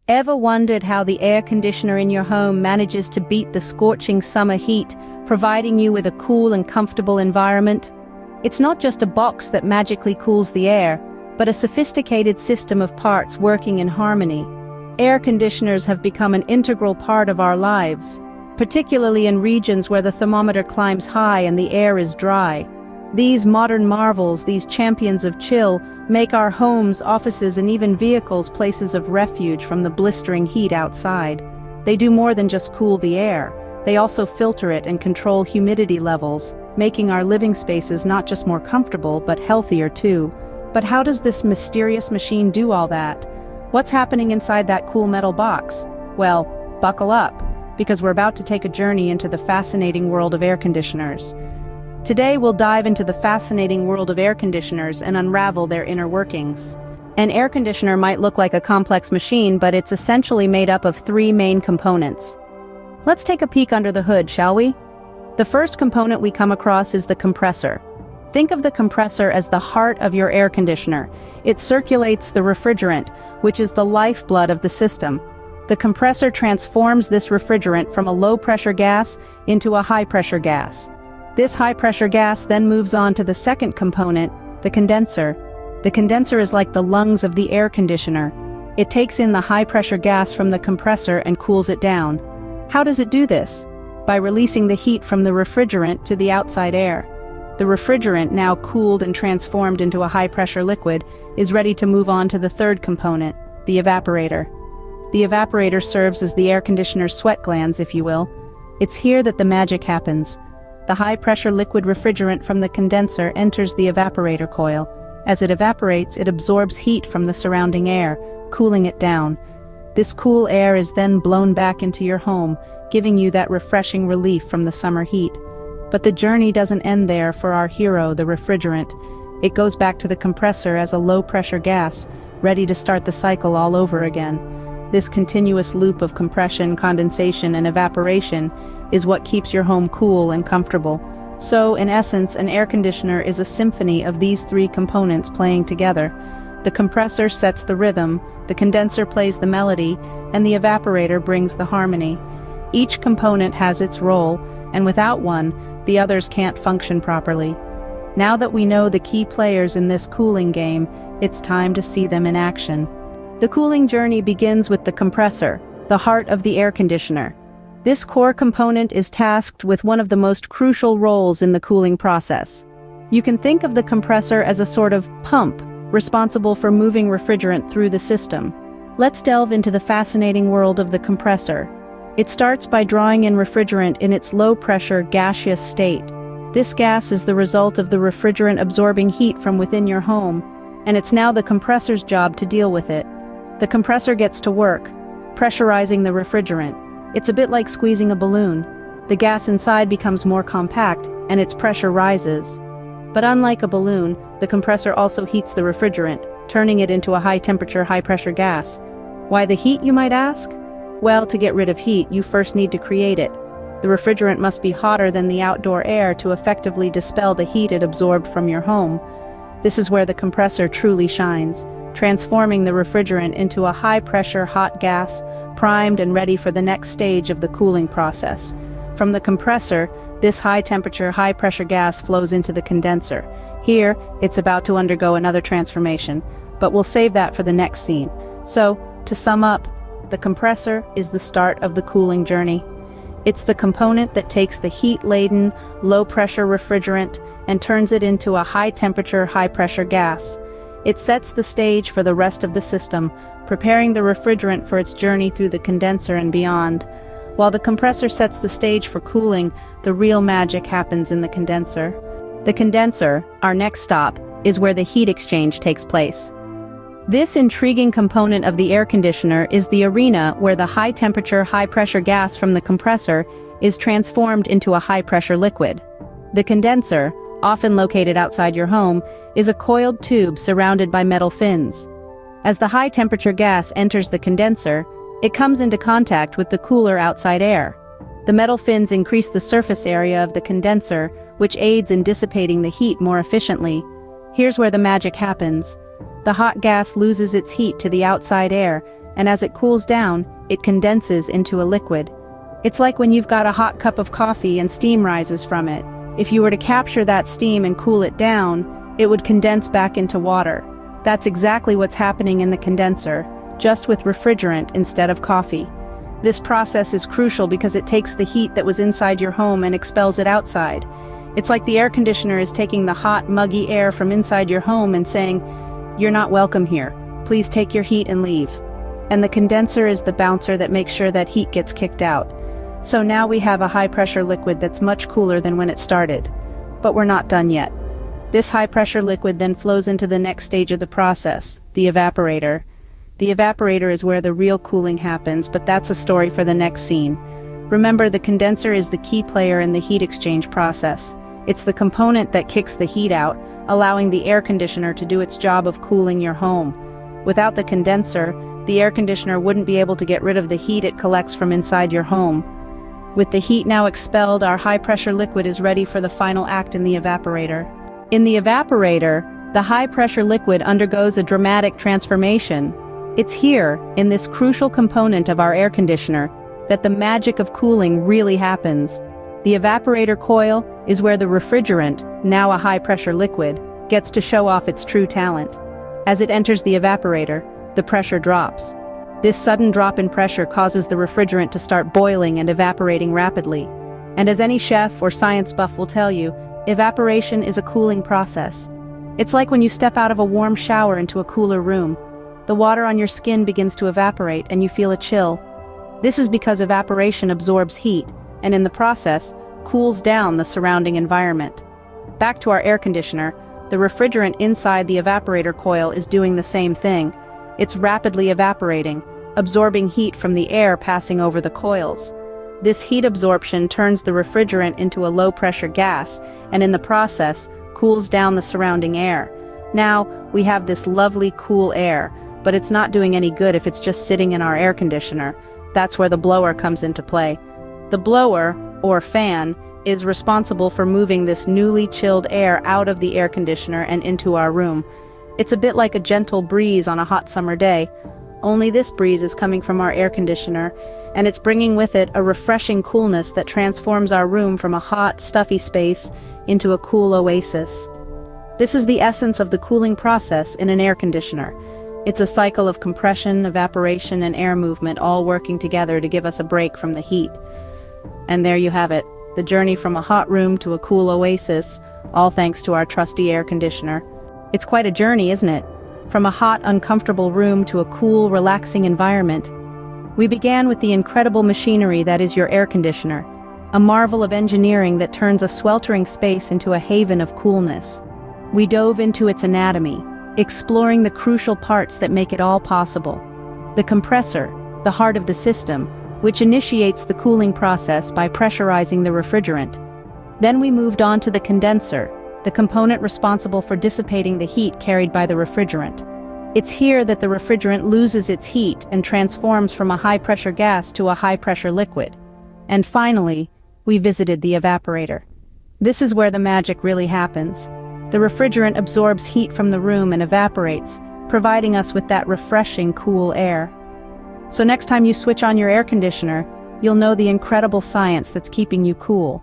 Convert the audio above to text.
Ever wondered how the air conditioner in your home manages to beat the scorching summer heat, providing you with a cool and comfortable environment? It's not just a box that magically cools the air, but a sophisticated system of parts working in harmony. Air conditioners have become an integral part of our lives, particularly in regions where the thermometer climbs high and the air is dry. These modern marvels, these champions of chill, make our homes, offices, and even vehicles places of refuge from the blistering heat outside. They do more than just cool the air. They also filter it and control humidity levels, making our living spaces not just more comfortable, but healthier too. But how does this mysterious machine do all that? What's happening inside that cool metal box? Well, buckle up, because we're about to take a journey into the fascinating world of air conditioners. Today we'll dive into the fascinating world of air conditioners and unravel their inner workings. An air conditioner might look like a complex machine, but it's essentially made up of three main components. Let's take a peek under the hood, shall we? The first component we come across is the compressor. Think of the compressor as the heart of your air conditioner. It circulates the refrigerant, which is the lifeblood of the system. The compressor transforms this refrigerant from a low-pressure gas into a high-pressure gas. This high-pressure gas then moves on to the second component, the condenser. The condenser is like the lungs of the air conditioner. It takes in the high-pressure gas from the compressor and cools it down. How does it do this? By releasing the heat from the refrigerant to the outside air. The refrigerant, now cooled and transformed into a high-pressure liquid, is ready to move on to the third component, the evaporator. The evaporator serves as the air conditioner's sweat glands, if you will. It's here that the magic happens. The high-pressure liquid refrigerant from the condenser enters the evaporator coil. As it evaporates, it absorbs heat from the surrounding air, cooling it down. This cool air is then blown back into your home, giving you that refreshing relief from the summer heat. But the journey doesn't end there for our hero, the refrigerant. It goes back to the compressor as a low-pressure gas, ready to start the cycle all over again. This continuous loop of compression, condensation, and evaporation is what keeps your home cool and comfortable. So, in essence, an air conditioner is a symphony of these three components playing together. The compressor sets the rhythm, the condenser plays the melody, and the evaporator brings the harmony. Each component has its role, and without one, the others can't function properly. Now that we know the key players in this cooling game, it's time to see them in action. The cooling journey begins with the compressor, the heart of the air conditioner. This core component is tasked with one of the most crucial roles in the cooling process. You can think of the compressor as a sort of pump, responsible for moving refrigerant through the system. Let's delve into the fascinating world of the compressor. It starts by drawing in refrigerant in its low-pressure, gaseous state. This gas is the result of the refrigerant absorbing heat from within your home, and it's now the compressor's job to deal with it. The compressor gets to work, pressurizing the refrigerant. It's a bit like squeezing a balloon. The gas inside becomes more compact, and its pressure rises. But unlike a balloon, the compressor also heats the refrigerant, turning it into a high-temperature, high-pressure gas. Why the heat, you might ask? Well, to get rid of heat, you first need to create it. The refrigerant must be hotter than the outdoor air to effectively dispel the heat it absorbed from your home. This is where the compressor truly shines, transforming the refrigerant into a high-pressure, hot gas, primed and ready for the next stage of the cooling process. From the compressor, this high-temperature, high-pressure gas flows into the condenser. Here, it's about to undergo another transformation, but we'll save that for the next scene. So, to sum up, the compressor is the start of the cooling journey. It's the component that takes the heat-laden, low-pressure refrigerant and turns it into a high-temperature, high-pressure gas. It sets the stage for the rest of the system, preparing the refrigerant for its journey through the condenser and beyond. While the compressor sets the stage for cooling, the real magic happens in the condenser. The condenser, our next stop, is where the heat exchange takes place. This intriguing component of the air conditioner is the arena where the high-temperature, high-pressure gas from the compressor is transformed into a high-pressure liquid. The condenser, often located outside your home, is a coiled tube surrounded by metal fins. As the high-temperature gas enters the condenser, it comes into contact with the cooler outside air. The metal fins increase the surface area of the condenser, which aids in dissipating the heat more efficiently. Here's where the magic happens. The hot gas loses its heat to the outside air, and as it cools down, it condenses into a liquid. It's like when you've got a hot cup of coffee and steam rises from it. If you were to capture that steam and cool it down, it would condense back into water. That's exactly what's happening in the condenser, just with refrigerant instead of coffee. This process is crucial because it takes the heat that was inside your home and expels it outside. It's like the air conditioner is taking the hot, muggy air from inside your home and saying, "You're not welcome here. Please take your heat and leave." And the condenser is the bouncer that makes sure that heat gets kicked out. So now we have a high-pressure liquid that's much cooler than when it started. But we're not done yet. This high-pressure liquid then flows into the next stage of the process, the evaporator. The evaporator is where the real cooling happens, but that's a story for the next scene. Remember, the condenser is the key player in the heat exchange process. It's the component that kicks the heat out, allowing the air conditioner to do its job of cooling your home. Without the condenser, the air conditioner wouldn't be able to get rid of the heat it collects from inside your home. With the heat now expelled, our high-pressure liquid is ready for the final act in the evaporator. In the evaporator, the high-pressure liquid undergoes a dramatic transformation. It's here, in this crucial component of our air conditioner, that the magic of cooling really happens. The evaporator coil is where the refrigerant, now a high-pressure liquid, gets to show off its true talent. As it enters the evaporator, the pressure drops. This sudden drop in pressure causes the refrigerant to start boiling and evaporating rapidly. And as any chef or science buff will tell you, evaporation is a cooling process. It's like when you step out of a warm shower into a cooler room. The water on your skin begins to evaporate and you feel a chill. This is because evaporation absorbs heat, and in the process, cools down the surrounding environment. Back to our air conditioner, the refrigerant inside the evaporator coil is doing the same thing. It's rapidly evaporating, absorbing heat from the air passing over the coils. This heat absorption turns the refrigerant into a low-pressure gas, and in the process, cools down the surrounding air. Now, we have this lovely cool air, but it's not doing any good if it's just sitting in our air conditioner. That's where the blower comes into play. The blower, or fan, is responsible for moving this newly chilled air out of the air conditioner and into our room. It's a bit like a gentle breeze on a hot summer day, only this breeze is coming from our air conditioner, and it's bringing with it a refreshing coolness that transforms our room from a hot, stuffy space into a cool oasis. This is the essence of the cooling process in an air conditioner. It's a cycle of compression, evaporation, and air movement all working together to give us a break from the heat. And there you have it, the journey from a hot room to a cool oasis, all thanks to our trusty air conditioner. It's quite a journey, isn't it? From a hot, uncomfortable room to a cool, relaxing environment. We began with the incredible machinery that is your air conditioner, a marvel of engineering that turns a sweltering space into a haven of coolness. We dove into its anatomy, exploring the crucial parts that make it all possible. The compressor, the heart of the system, which initiates the cooling process by pressurizing the refrigerant. Then we moved on to the condenser, the component responsible for dissipating the heat carried by the refrigerant. It's here that the refrigerant loses its heat and transforms from a high-pressure gas to a high-pressure liquid. And finally, we visited the evaporator. This is where the magic really happens. The refrigerant absorbs heat from the room and evaporates, providing us with that refreshing, cool air. So next time you switch on your air conditioner, you'll know the incredible science that's keeping you cool.